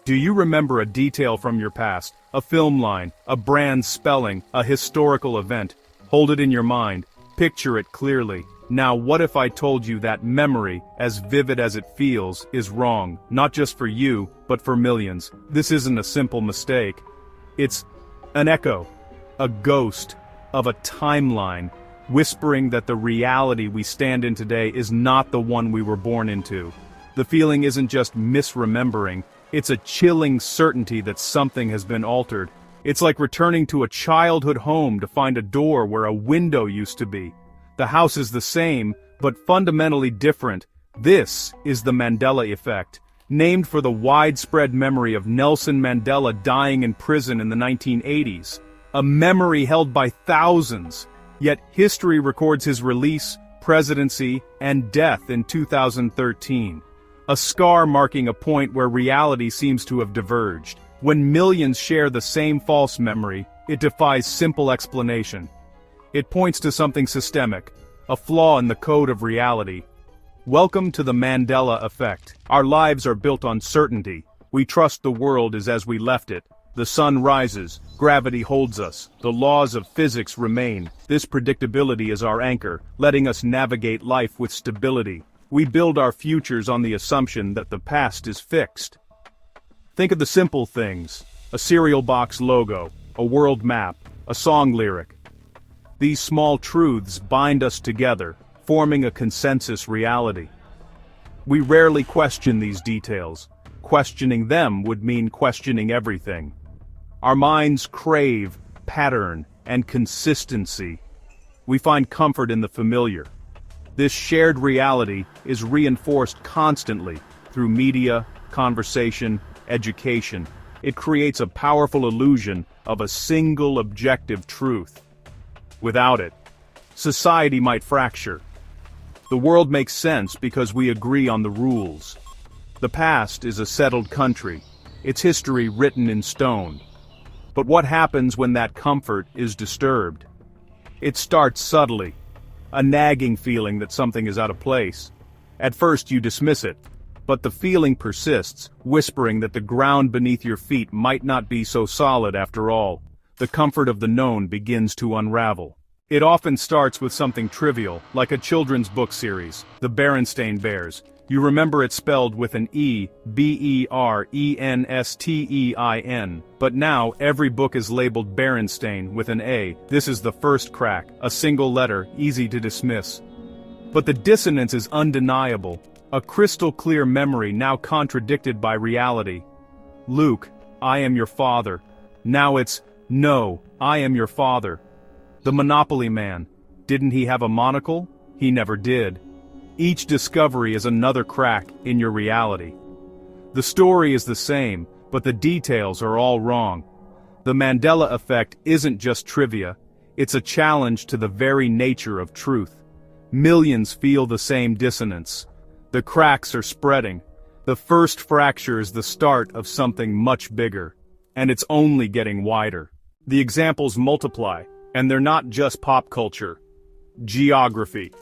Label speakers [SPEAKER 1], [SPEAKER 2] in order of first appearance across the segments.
[SPEAKER 1] Do you remember a detail from your past, a film line, a brand spelling, a historical event? Hold it in your mind, picture it clearly. Now what if I told you that memory, as vivid as it feels, is wrong, not just for you, but for millions? This isn't a simple mistake. It's an echo, a ghost, of a timeline, whispering that the reality we stand in today is not the one we were born into. The feeling isn't just misremembering, it's a chilling certainty that something has been altered. It's like returning to a childhood home to find a door where a window used to be. The house is the same, but fundamentally different. This is the Mandela Effect, named for the widespread memory of Nelson Mandela dying in prison in the 1980s. A memory held by thousands. Yet history records his release, presidency, and death in 2013. A scar marking a point where reality seems to have diverged. When millions share the same false memory, it defies simple explanation. It points to something systemic, a flaw in the code of reality. Welcome to the Mandela Effect. Our lives are built on certainty. We trust the world is as we left it. The sun rises, gravity holds us, the laws of physics remain. This predictability is our anchor, letting us navigate life with stability. We build our futures on the assumption that the past is fixed. Think of the simple things: a cereal box logo, a world map, a song lyric. These small truths bind us together, forming a consensus reality. We rarely question these details. Questioning them would mean questioning everything. Our minds crave pattern and consistency. We find comfort in the familiar. This shared reality is reinforced constantly through media, conversation, education. It creates a powerful illusion of a single objective truth. Without it, society might fracture. The world makes sense because we agree on the rules. The past is a settled country, its history written in stone. But what happens when that comfort is disturbed? It starts subtly. A nagging feeling that something is out of place. At first you dismiss it, but the feeling persists, whispering that the ground beneath your feet might not be so solid after all. The comfort of the known begins to unravel. It often starts with something trivial, like a children's book series, The Berenstain Bears. You remember it spelled with an E, Berenstein, but now every book is labeled Berenstain with an A. This is the first crack, a single letter, easy to dismiss. But the dissonance is undeniable, a crystal clear memory now contradicted by reality. Luke, I am your father. Now it's, no, I am your father. The Monopoly Man, didn't he have a monocle? He never did. Each discovery is another crack in your reality. The story is the same, but the details are all wrong. The Mandela Effect isn't just trivia, it's a challenge to the very nature of truth. Millions feel the same dissonance. The cracks are spreading. The first fracture is the start of something much bigger. And it's only getting wider. The examples multiply, and they're not just pop culture. Geography.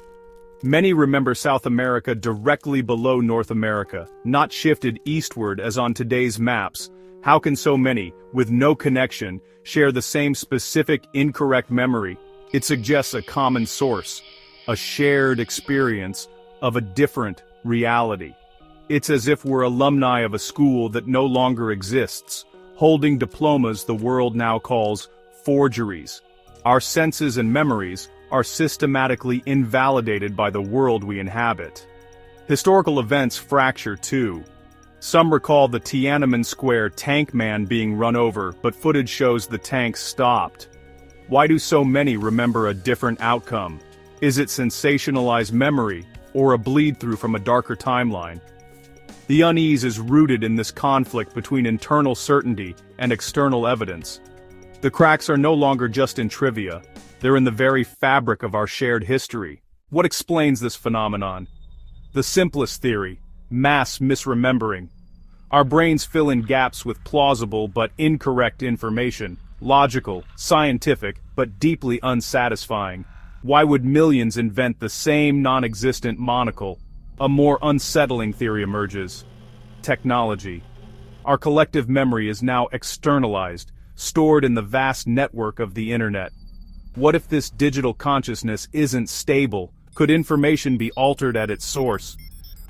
[SPEAKER 1] Many remember South America directly below North America, not shifted eastward as on today's maps. How can so many, with no connection, share the same specific incorrect memory? It suggests a common source, a shared experience of a different reality. It's as if we're alumni of a school that no longer exists, holding diplomas the world now calls forgeries. Our senses and memories are systematically invalidated by the world we inhabit. Historical events fracture too. Some recall the Tiananmen Square tank man being run over, but footage shows the tank stopped. Why do so many remember a different outcome? Is it sensationalized memory, or a bleed-through from a darker timeline? The unease is rooted in this conflict between internal certainty and external evidence. The cracks are no longer just in trivia. They're in the very fabric of our shared history. What explains this phenomenon? The simplest theory: mass misremembering. Our brains fill in gaps with plausible but incorrect information, logical, scientific, but deeply unsatisfying. Why would millions invent the same non-existent monocle? A more unsettling theory emerges: technology. Our collective memory is now externalized, stored in the vast network of the internet. What if this digital consciousness isn't stable? Could information be altered at its source?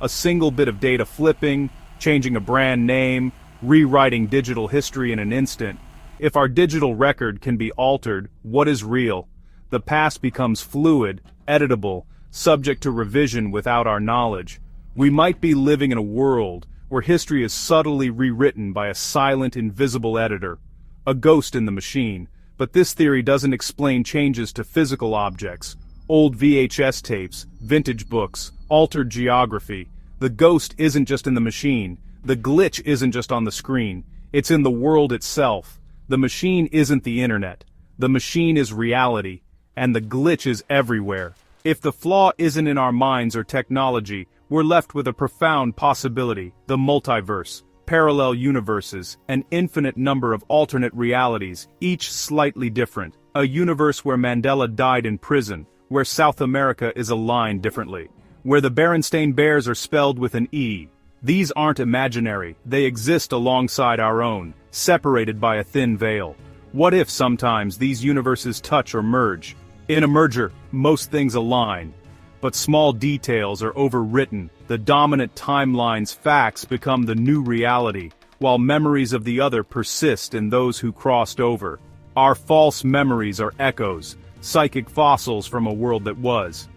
[SPEAKER 1] A single bit of data flipping, changing a brand name, rewriting digital history in an instant. If our digital record can be altered, what is real? The past becomes fluid, editable, subject to revision without our knowledge. We might be living in a world where history is subtly rewritten by a silent, invisible editor, a ghost in the machine. But this theory doesn't explain changes to physical objects, old VHS tapes, vintage books, altered geography. The ghost isn't just in the machine. The glitch isn't just on the screen. It's in the world itself. The machine isn't the internet. The machine is reality, and the glitch is everywhere. If the flaw isn't in our minds or technology, we're left with a profound possibility: the multiverse, parallel universes, an infinite number of alternate realities, each slightly different. A universe where Mandela died in prison, where South America is aligned differently, where the Berenstain Bears are spelled with an E. These aren't imaginary, they exist alongside our own, separated by a thin veil. What if sometimes these universes touch or merge? In a merger, most things align. But small details are overwritten, the dominant timeline's facts become the new reality, while memories of the other persist in those who crossed over. Our false memories are echoes, psychic fossils from a world that was.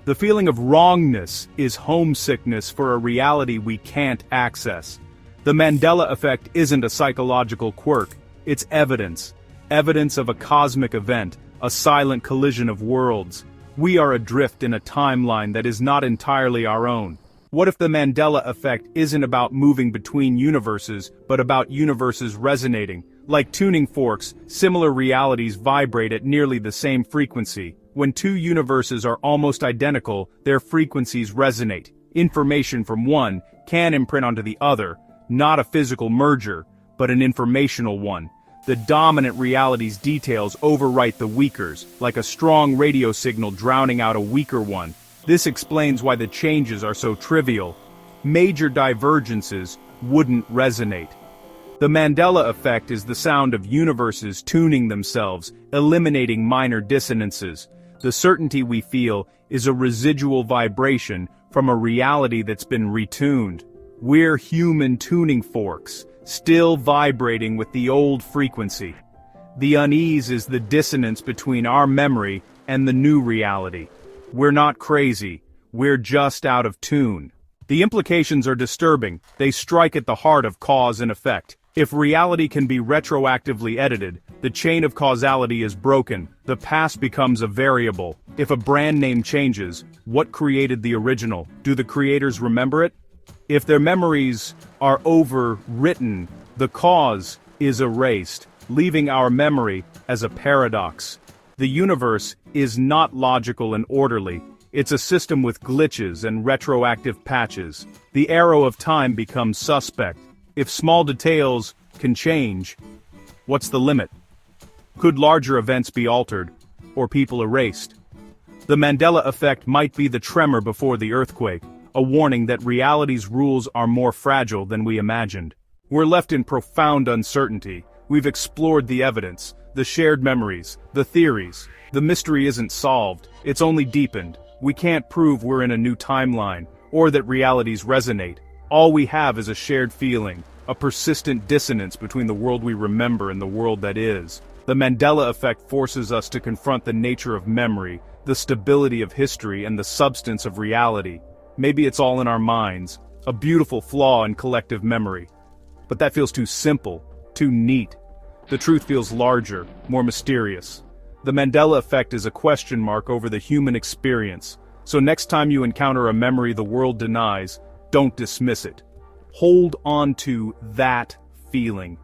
[SPEAKER 1] The feeling of wrongness is homesickness for a reality we can't access. The Mandela Effect isn't a psychological quirk, it's evidence. Evidence of a cosmic event, a silent collision of worlds. We are adrift in a timeline that is not entirely our own. What if the Mandela Effect isn't about moving between universes, but about universes resonating? Like tuning forks, similar realities vibrate at nearly the same frequency. When two universes are almost identical, their frequencies resonate. Information from one can imprint onto the other, not a physical merger, but an informational one. The dominant reality's details overwrite the weaker's, like a strong radio signal drowning out a weaker one. This explains why the changes are so trivial. Major divergences wouldn't resonate. The Mandela Effect is the sound of universes tuning themselves, eliminating minor dissonances. The certainty we feel is a residual vibration from a reality that's been retuned. We're human tuning forks, still vibrating with the old frequency. The unease is the dissonance between our memory and the new reality. We're not crazy, we're just out of tune. The implications are disturbing, they strike at the heart of cause and effect. If reality can be retroactively edited, the chain of causality is broken, the past becomes a variable. If a brand name changes, what created the original? Do the creators remember it? If their memories are overwritten, the cause is erased, leaving our memory as a paradox. The universe is not logical and orderly. It's a system with glitches and retroactive patches. The arrow of time becomes suspect. If small details can change, what's the limit? Could larger events be altered, or people erased? The Mandela Effect might be the tremor before the earthquake, a warning that reality's rules are more fragile than we imagined. We're left in profound uncertainty. We've explored the evidence, the shared memories, the theories. The mystery isn't solved, it's only deepened. We can't prove we're in a new timeline, or that realities resonate. All we have is a shared feeling, a persistent dissonance between the world we remember and the world that is. The Mandela Effect forces us to confront the nature of memory, the stability of history, and the substance of reality. Maybe it's all in our minds, a beautiful flaw in collective memory. But that feels too simple, too neat. The truth feels larger, more mysterious. The Mandela Effect is a question mark over the human experience. So next time you encounter a memory the world denies, don't dismiss it. Hold on to that feeling.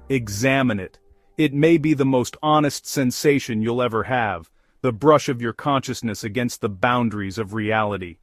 [SPEAKER 1] Examine it. It may be the most honest sensation you'll ever have, the brush of your consciousness against the boundaries of reality.